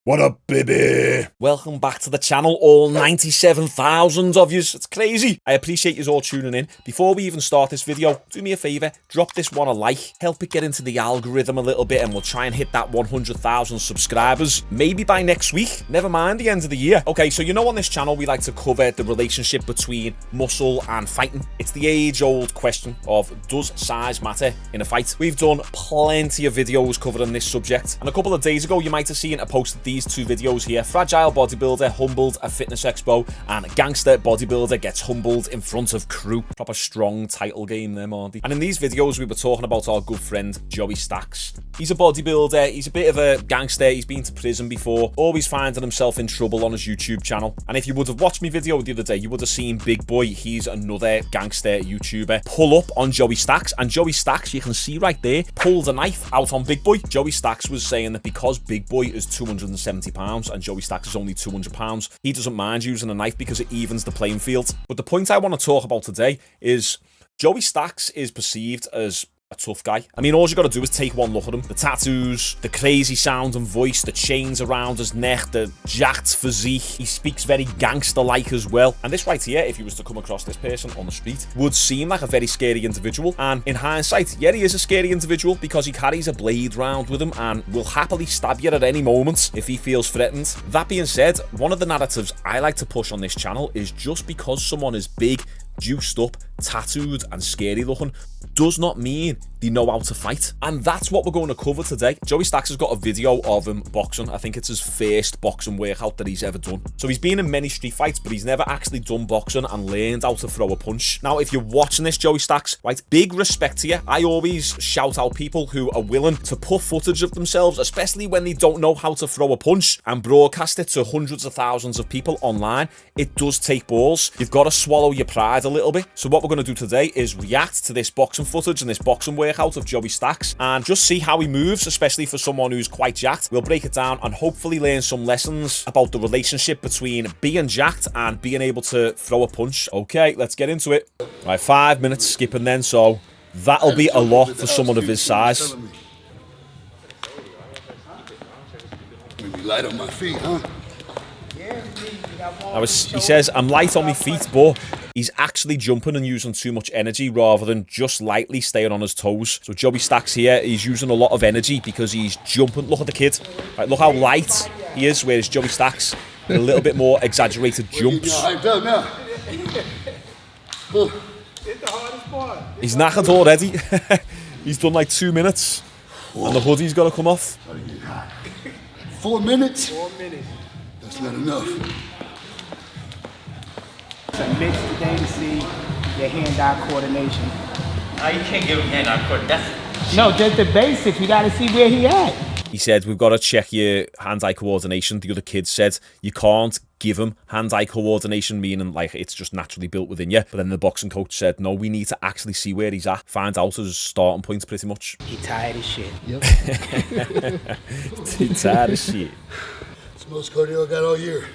What up, baby? Welcome back to the channel, all 97,000 of yous. It's crazy. I appreciate yous all tuning in. Before we even start this video, do me a favour, drop this one a like, help it get into the algorithm a little bit, and we'll try and hit that 100,000 subscribers. Maybe by next week, never mind the end of the year. Okay, so you know on this channel, we like to cover the relationship between muscle and fighting. It's the age-old question of, does size matter in a fight? We've done plenty of videos covering this subject, and a couple of days ago, you might have seen I posted these two videos here. Fragile Bodybuilder humbled at Fitness Expo, and Gangster Bodybuilder gets humbled in front of crew. Proper strong title game there, Marty. And in these videos, we were talking about our good friend, Joey Stacks. He's a bodybuilder, he's a bit of a gangster, he's been to prison before, always finding himself in trouble on his YouTube channel. And if you would have watched my video the other day, you would have seen Big Boy, he's another gangster YouTuber, pull up on Joey Stacks. And Joey Stacks, you can see right there, pulled a knife out on Big Boy. Joey Stacks was saying that because Big Boy is 270 pounds and Joey Stacks is only 200 pounds, he doesn't mind using a knife because it evens the playing field. But the point I want to talk about today is Joey Stacks is perceived as a tough guy. I mean, all you got to do is take one look at him. The tattoos, the crazy sound and voice, the chains around his neck, the jacked physique. He speaks very gangster-like as well. And this right here, if you was to come across this person on the street, would seem like a very scary individual. And in hindsight, yeah, he is a scary individual because he carries a blade round with him and will happily stab you at any moment if he feels threatened. That being said, one of the narratives I like to push on this channel is just because someone is big, juiced up, tattooed and scary looking does not mean they know how to fight. And that's what we're going to cover today. Joey Stacks has got a video of him boxing. I think it's his first boxing workout that he's ever done. So he's been in many street fights, but he's never actually done boxing and learned how to throw a punch. Now, if you're watching this, Joey Stacks, right, big respect to you. I always shout out people who are willing to put footage of themselves, especially when they don't know how to throw a punch, and broadcast it to hundreds of thousands of people online. It does take balls. You've got to swallow your pride a little bit. So what we're going to do today is react to this boxing footage and this boxing workout of Joey Stacks and just see how he moves, especially for someone who's quite jacked. We'll break it down and hopefully learn some lessons about the relationship between being jacked and being able to throw a punch. Okay, let's get into it. Right, 5 minutes skipping then, so that'll be a lot for someone of his size. Maybe light on my feet, huh? He says, I'm light on my feet, but he's actually jumping and using too much energy rather than just lightly staying on his toes. So Joey Stacks here, he's using a lot of energy because he's jumping. Look at the kid. Right, look how light he is, whereas Joey Stacks with a little bit more exaggerated jumps. He's knackered already. He's done like 2 minutes. And the hoodie's got to come off. 4 minutes? 4 minutes. That's not enough. It's a mix today to see your hand-eye coordination. You can't give him hand-eye coordination. No, just the basics. You got to see where he at. He said, we've got to check your hand-eye coordination. The other kid said, you can't give him hand-eye coordination, meaning like it's just naturally built within you. But then the boxing coach said, no, we need to actually see where he's at. Find out his starting point pretty much. He tired as shit. Yep. He tired as shit. It's the most cardio I got all year.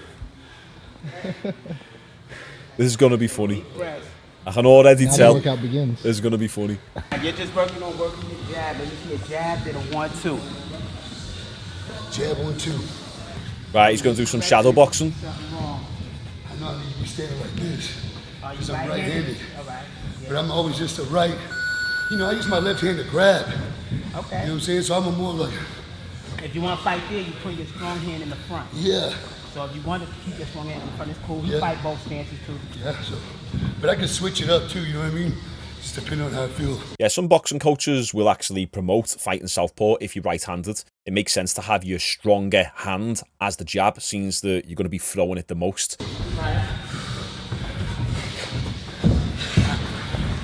This is going to be funny. I can already tell. The workout begins. This is going to be funny. You're just working your jab. Let me see a jab, then a 1-2. Jab 1-2. Right, he's going to do some shadow boxing. Something wrong. I know I need to be standing like this. Are you Because I'm right-handed? right-handed. All right. Yeah. But I'm always just a right. You know, I use my left hand to grab. Okay. You know what I'm saying? So I'm a more like, If you want to fight there, you put your strong hand in the front. yeah. So if you want to keep your strong hand in the front, it's cool. You Yeah. fight both stances too. Yeah, so. But I can switch it up too, you know what I mean? Just depending on how I feel. Yeah, some boxing coaches will actually promote fighting southpaw if you're right-handed. It makes sense to have your stronger hand as the jab, since that you're going to be throwing it the most. Right.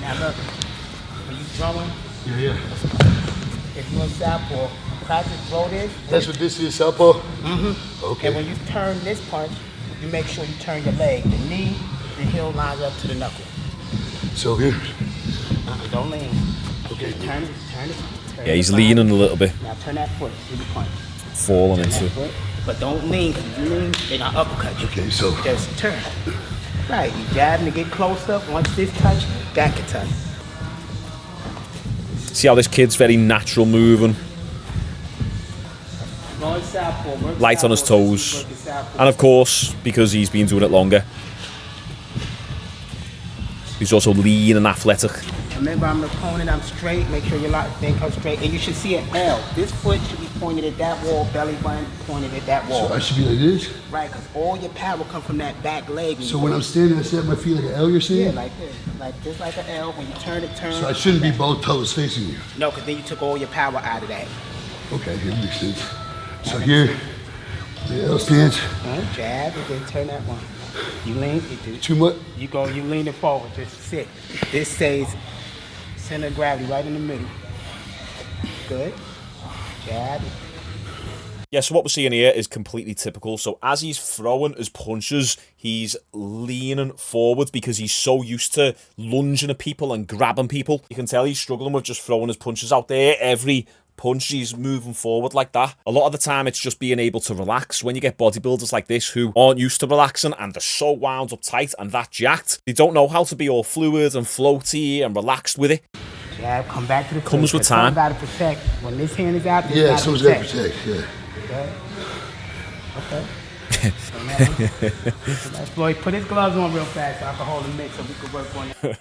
Now look, when you throwing, Yeah. if you're in southpaw, practice throw this. That's what this is, southpaw? And Okay. when you turn this punch, you make sure you turn your leg. The knee, the heel lines up to the knuckle. So here. Don't lean. Okay. Just turn it. Turn Yeah, he's it leaning a little bit, Now turn that foot to the punch. falling Turn into that it. foot. But don't lean, because if you lean, they're not uppercut you. Okay, so. Just turn. Right, you jabbing to get close up. Once this touch, that can touch. See how this kid's very natural moving. Go in southpaw, work light on his southpaw, toes. work in southpaw. And of course, because he's been doing it longer, he's also lean and athletic. Remember, I'm the opponent, I'm straight. Make sure your thing comes straight. And you should see an L. This foot should be pointed at that wall, belly button pointed at that wall. So I should be like this? Right, because all your power comes from that back leg. So when I'm standing, I set my feet like an L, you're saying? Yeah, like this. Like just like an L. When you turn it, turn. So I shouldn't be both toes facing you? No, because then you took all your power out of that. Okay, here makes sense. So here, the L stance. Jab, and then turn that one. You lean, you do. Too much? You lean it forward, just sit. This stays center of gravity right in the middle. Good. Jab. Yeah, so what we're seeing here is completely typical. So as he's throwing his punches, he's leaning forward because he's so used to lunging at people and grabbing people. You can tell he's struggling with just throwing his punches out there. Every punch, he's moving forward like that. A lot of the time, it's just being able to relax. When you get bodybuilders like this who aren't used to relaxing and they're so wound up tight and that jacked, they don't know how to be all fluid and floaty and relaxed with it. Jab, come back to the Comes with time. You gotta protect. When this hand is out, Yeah, someone's gotta protect, yeah. Okay. Let's Floyd put his gloves on real fast so I can hold the mix so we can work on it.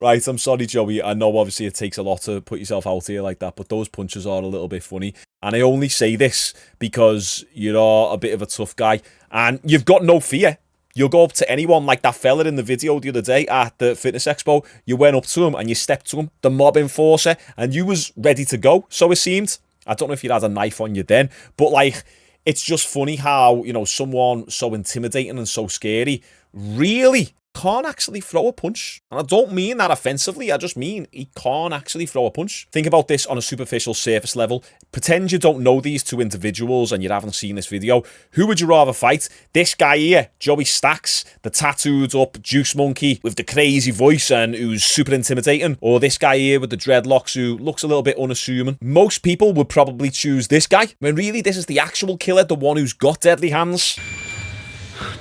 Right, I'm sorry, Joey. I know obviously it takes a lot to put yourself out here like that, but those punches are a little bit funny. And I only say this because you're a bit of a tough guy and you've got no fear. You'll go up to anyone like that fella in the video the other day at the fitness expo. You went up to him and you stepped to him, the mob enforcer, and you was ready to go, so it seemed. I don't know if you'd had a knife on you then, but like, it's just funny how, you know, someone so intimidating and so scary really can't actually throw a punch. And I don't mean that offensively, I just mean he can't actually throw a punch. Think about this on a superficial surface level. Pretend you don't know these two individuals and you haven't seen this video. Who would you rather fight? This guy here, Joey Stacks, the tattooed up juice monkey with the crazy voice and who's super intimidating, or this guy here with the dreadlocks who looks a little bit unassuming? Most people would probably choose this guy, when really this is the actual killer, the one who's got deadly hands.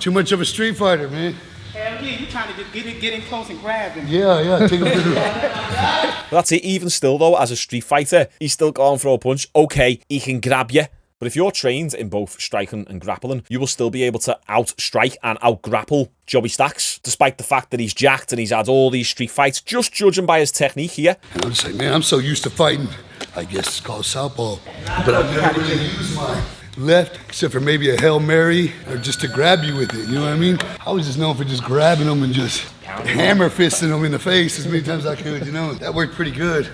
Too much of a street fighter, man. Hell yeah, you trying to just get in close and grab him. Yeah, take a bit of That's it. Even still, though, as a street fighter, he's still going for a punch. Okay, he can grab you. But if you're trained in both striking and grappling, you will still be able to out-strike and out-grapple Joey Stacks, despite the fact that he's jacked and he's had all these street fights, just judging by his technique here. And I'm just like, man, I'm so used to fighting. I guess it's called southpaw. But I've never really used my left, except for maybe a Hail Mary, or just to grab you with it, you know what I mean? I was just known for just grabbing them and just hammer fisting them in the face as many times as I could, you know? That worked pretty good.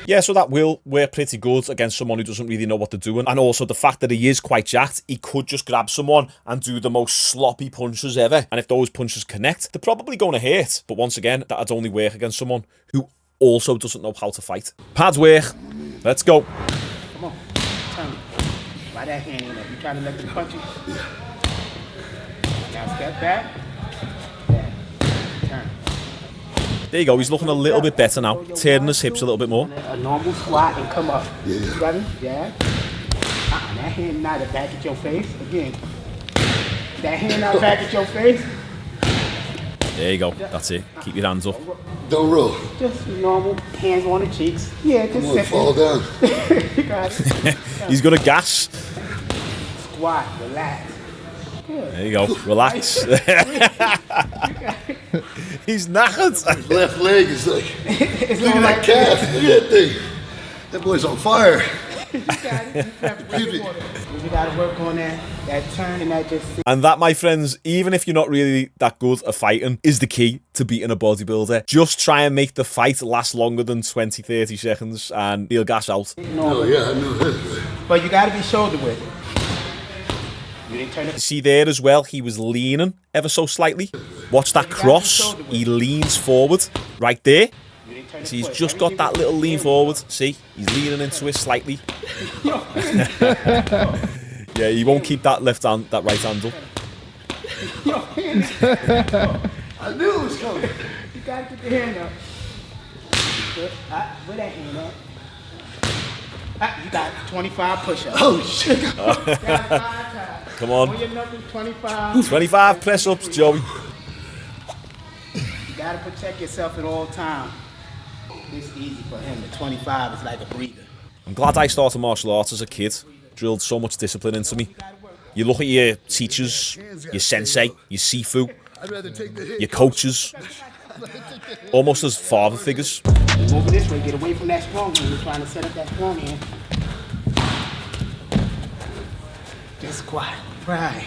Yeah, so that will work pretty good against someone who doesn't really know what they're doing. And also the fact that he is quite jacked, he could just grab someone and do the most sloppy punches ever. And if those punches connect, they're probably going to hurt. But once again, that'd only work against someone who also doesn't know how to fight. Pads work. Let's go. Come on, turn. Why that hand in there? You trying to let them punch you? Yeah. Now step back. Yeah. Turn. There you go. He's looking a little bit better now. Turning his hips a little bit more. A normal squat and come up. Yeah. You got it? Yeah. That hand not back at your face. Again. That hand not back at your face. There you go. That's it. Keep your hands up. Don't roll. Just normal, hands on the cheeks. Yeah, just I'm gonna sit fall down. You got it. He's gonna gas. Squat, relax. Good. There you go. Relax. He's knackered. His left leg is like, It's look at all that like calf, look at that thing. That boy's on fire. You got it. You have to break it. You got to work on that turn and that just. And that, my friends, even if you're not really that good at fighting, is the key to beating a bodybuilder. Just try and make the fight last longer than 20, 30 seconds and he'll gas out. Oh yeah, I know that. But you got to be shoulder width. You didn't turn it. See there as well, he was leaning ever so slightly. Watch that cross. He leans forward right there. See, he's just got that little lean forward. See, he's leaning into it slightly. Yeah, he won't keep that left hand, that right hand up. I knew it was coming. You got to get the hand up. Where that hand at? You got 25 push-ups. Oh shit. Come on. On your numbers, 25. 25 press-ups, Joey. You got to protect yourself at all times. It's easy for him. The 25 is like a breather. I'm glad I started martial arts as a kid. drilled so much discipline into me. You look at your teachers, your sensei, your sifu, I'd rather take the hit. your coaches, almost as father figures. Move this way, get away from that strong hand. You're trying to set up that strong hand. Just squat. Right.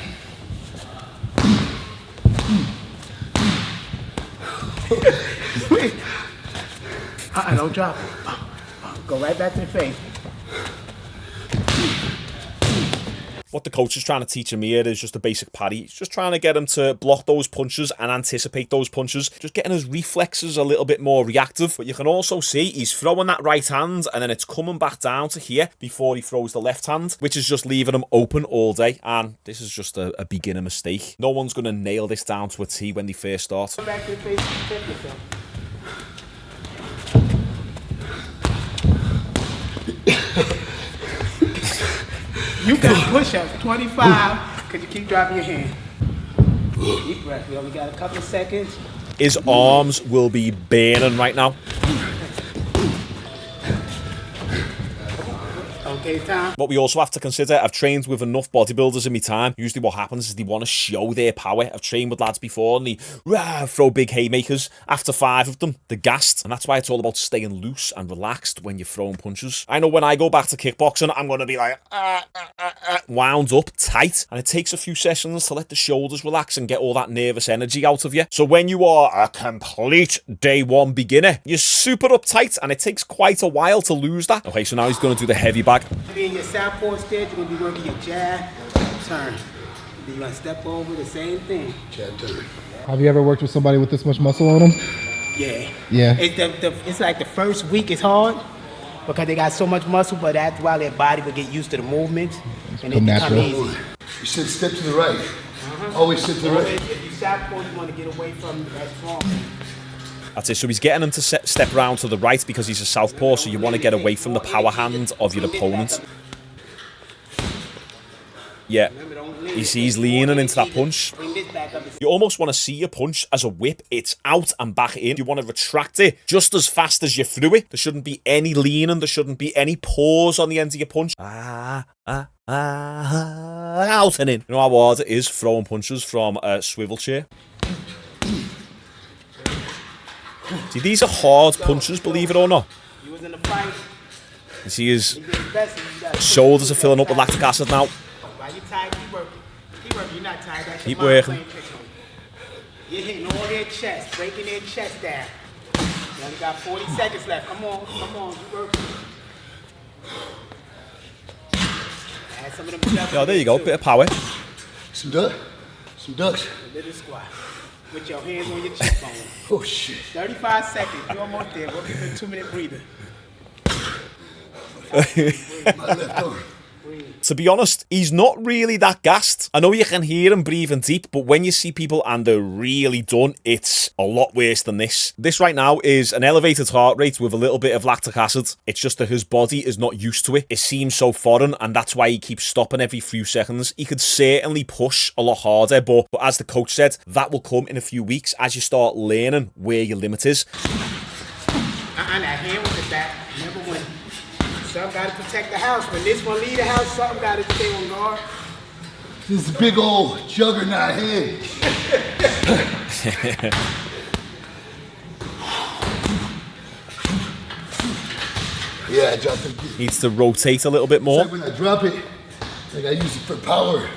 Don't drop it. Go right back to the face. What the coach is trying to teach him here is just a basic parry. He's just trying to get him to block those punches and anticipate those punches. Just getting his reflexes a little bit more reactive. But you can also see he's throwing that right hand and then it's coming back down to here before he throws the left hand, which is just leaving him open all day. And this is just a beginner mistake. No one's going to nail this down to a T when they first start. Go back to the face and protect yourself. You got push-ups, 25, because you keep dropping your hand. Deep breath. We only got a couple of seconds. His arms will be burning right now. Okay, time. What we also have to consider, I've trained with enough bodybuilders in my time. Usually what happens is they want to show their power. I've trained with lads before and they throw big haymakers. After 5 of them, they're gassed. And that's why it's all about staying loose and relaxed when you're throwing punches. I know when I go back to kickboxing, I'm going to be like, wound up, tight. And it takes a few sessions to let the shoulders relax and get all that nervous energy out of you. So when you are a complete day one beginner, you're super uptight and it takes quite a while to lose that. Okay, so now he's going to do the heavy bag. Be in your southpaw stance, you're going to be working your jab, turn. Then you're going to step over the same thing. Jab turn. Have you ever worked with somebody with this much muscle on them? Yeah. Yeah. It's like the first week is hard because they got so much muscle, but after a while their body will get used to the movements and it become natural. easy. You said step to the right. Always step to the right. If you southpaw, you want to get away from that strong. That's it. So he's getting him to step around to the right because he's a southpaw, so you want to get away from the power hand of your opponent. Yeah, he's leaning into that punch. You almost want to see your punch as a whip. It's out and back in. You want to retract it just as fast as you threw it. There shouldn't be any leaning. There shouldn't be any pause on the end of your punch. Out and in. You know how hard it is throwing punches from a swivel chair? See, these are hard punches, believe it or not. You was in the fight. You see his shoulders are filling up with lactic acid now. While you tired, keep working. Keep working. You're not tired. That's Keep your mind working. playing tricks on you. You're hitting all their chests, breaking their chest down. You only got 40 seconds left. Come on, you working. Add some of them steps. Yeah, there you go, bit of power. Some ducks. A little squat. With your hands on your cheekbone. Oh shit. 35 seconds. You're almost there. Working for a 2-minute breather. My left arm. To be honest, he's not really that gassed. I know you can hear him breathing deep, but when you see people and they're really done, it's a lot worse than this. This right now is an elevated heart rate with a little bit of lactic acid. It's just that his body is not used to it. It seems so foreign, and that's why he keeps stopping every few seconds. He could certainly push a lot harder, but as the coach said, that will come in a few weeks as you start learning where your limit is. That hand with the back. Remember when some got to protect the house. When this one leave the house, something got to stay on guard. This big old juggernaut head. Yeah, I dropped it. Needs to rotate a little bit more. It's like when I drop it, like I use it for power,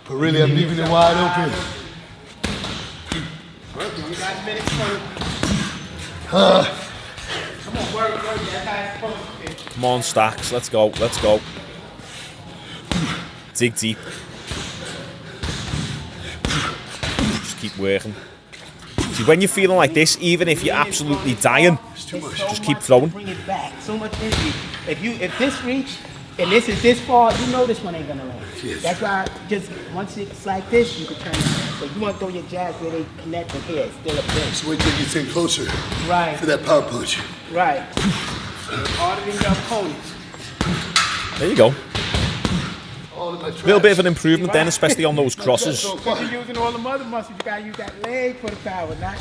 but really I'm leaving it wide open. Work, you only got a minute for Come on, work. That's how it's supposed to be. Come on, Stacks. Let's go. Dig deep. Just keep working. See, when you're feeling like this, even if you're absolutely dying, just keep throwing. Bring it back. So much energy. If this reach and this is this far, you know this one ain't gonna land. Yes. That's why just once it's like this, you can turn it. So you want to throw your jabs where they connect with here. It's still up there. So wait till you get closer Right. for that power punch. Right. Harder than your opponent. There you go. All of my A little bit of an traps. improvement then, especially on those crosses. So Because far. you're using all the other muscles, you gotta use that leg for the power, not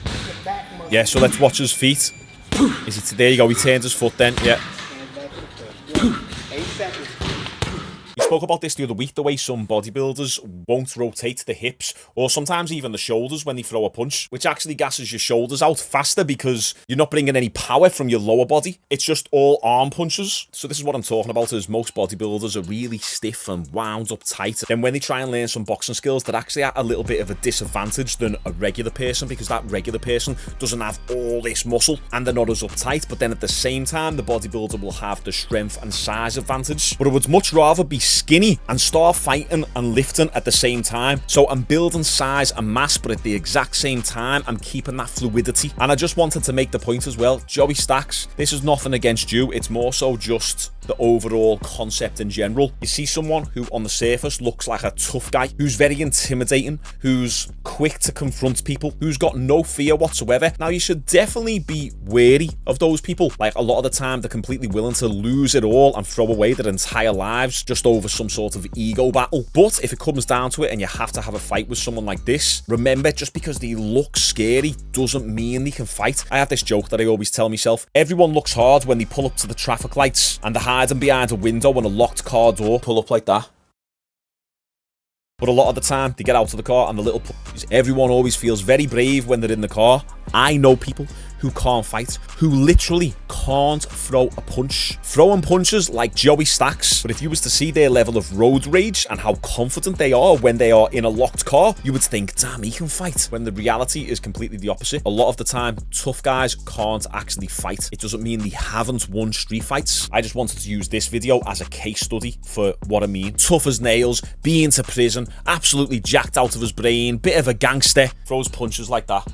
the back muscle. Yeah, so let's watch his feet. There you go, he turns his foot then, yeah. Hands back to the foot. Good. 8 seconds. spoke about this the other week, the way some bodybuilders won't rotate the hips or sometimes even the shoulders when they throw a punch, which actually gasses your shoulders out faster because you're not bringing any power from your lower body. It's just all arm punches. So this is what I'm talking about, is most bodybuilders are really stiff and wound up tight. Then when they try and learn some boxing skills, they're actually at a little bit of a disadvantage than a regular person, because that regular person doesn't have all this muscle and they're not as uptight. But then at the same time, the bodybuilder will have the strength and size advantage. But I would much rather be skinny and start fighting and lifting at the same time. So I'm building size and mass, but at the exact same time, I'm keeping that fluidity. And I just wanted to make the point as well, Joey Stacks, this is nothing against you. It's more so just the overall concept in general. You see someone who on the surface looks like a tough guy, who's very intimidating, who's quick to confront people, who's got no fear whatsoever. Now, you should definitely be wary of those people. Like, a lot of the time, they're completely willing to lose it all and throw away their entire lives just over some sort of ego battle. But if it comes down to it and you have to have a fight with someone like this, remember, just because they look scary doesn't mean they can fight. I have this joke that I always tell myself: everyone looks hard when they pull up to the traffic lights and they're hiding behind a window on a locked car door. Pull up like that. But a lot of the time, they get out of the car and the little puppies. Everyone always feels very brave when they're in the car. I know people who can't fight, who literally can't throw a punch. Throwing punches like Joey Stacks. But if you was to see their level of road rage and how confident they are when they are in a locked car, you would think, damn, he can fight. When the reality is completely the opposite. A lot of the time, tough guys can't actually fight. It doesn't mean they haven't won street fights. I just wanted to use this video as a case study for what I mean. Tough as nails, been to prison, absolutely jacked out of his brain, bit of a gangster, throws punches like that.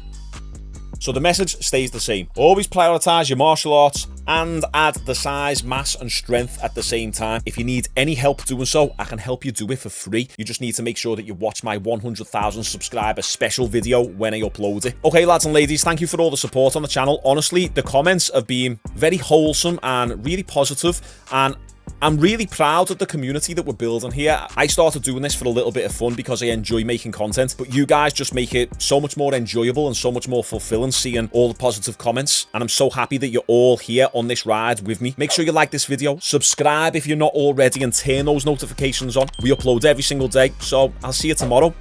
So the message stays the same. Always prioritize your martial arts and add the size, mass and strength at the same time. If you need any help doing so, I can help you do it for free. You just need to make sure that you watch my 100,000 subscriber special video when I upload it. Okay, lads and ladies, thank you for all the support on the channel. Honestly, the comments have been very wholesome and really positive, and I'm really proud of the community that we're building here. I started doing this for a little bit of fun because I enjoy making content, but you guys just make it so much more enjoyable and so much more fulfilling seeing all the positive comments. And I'm so happy that you're all here on this ride with me. Make sure you like this video, subscribe if you're not already, and turn those notifications on. We upload every single day, so I'll see you tomorrow.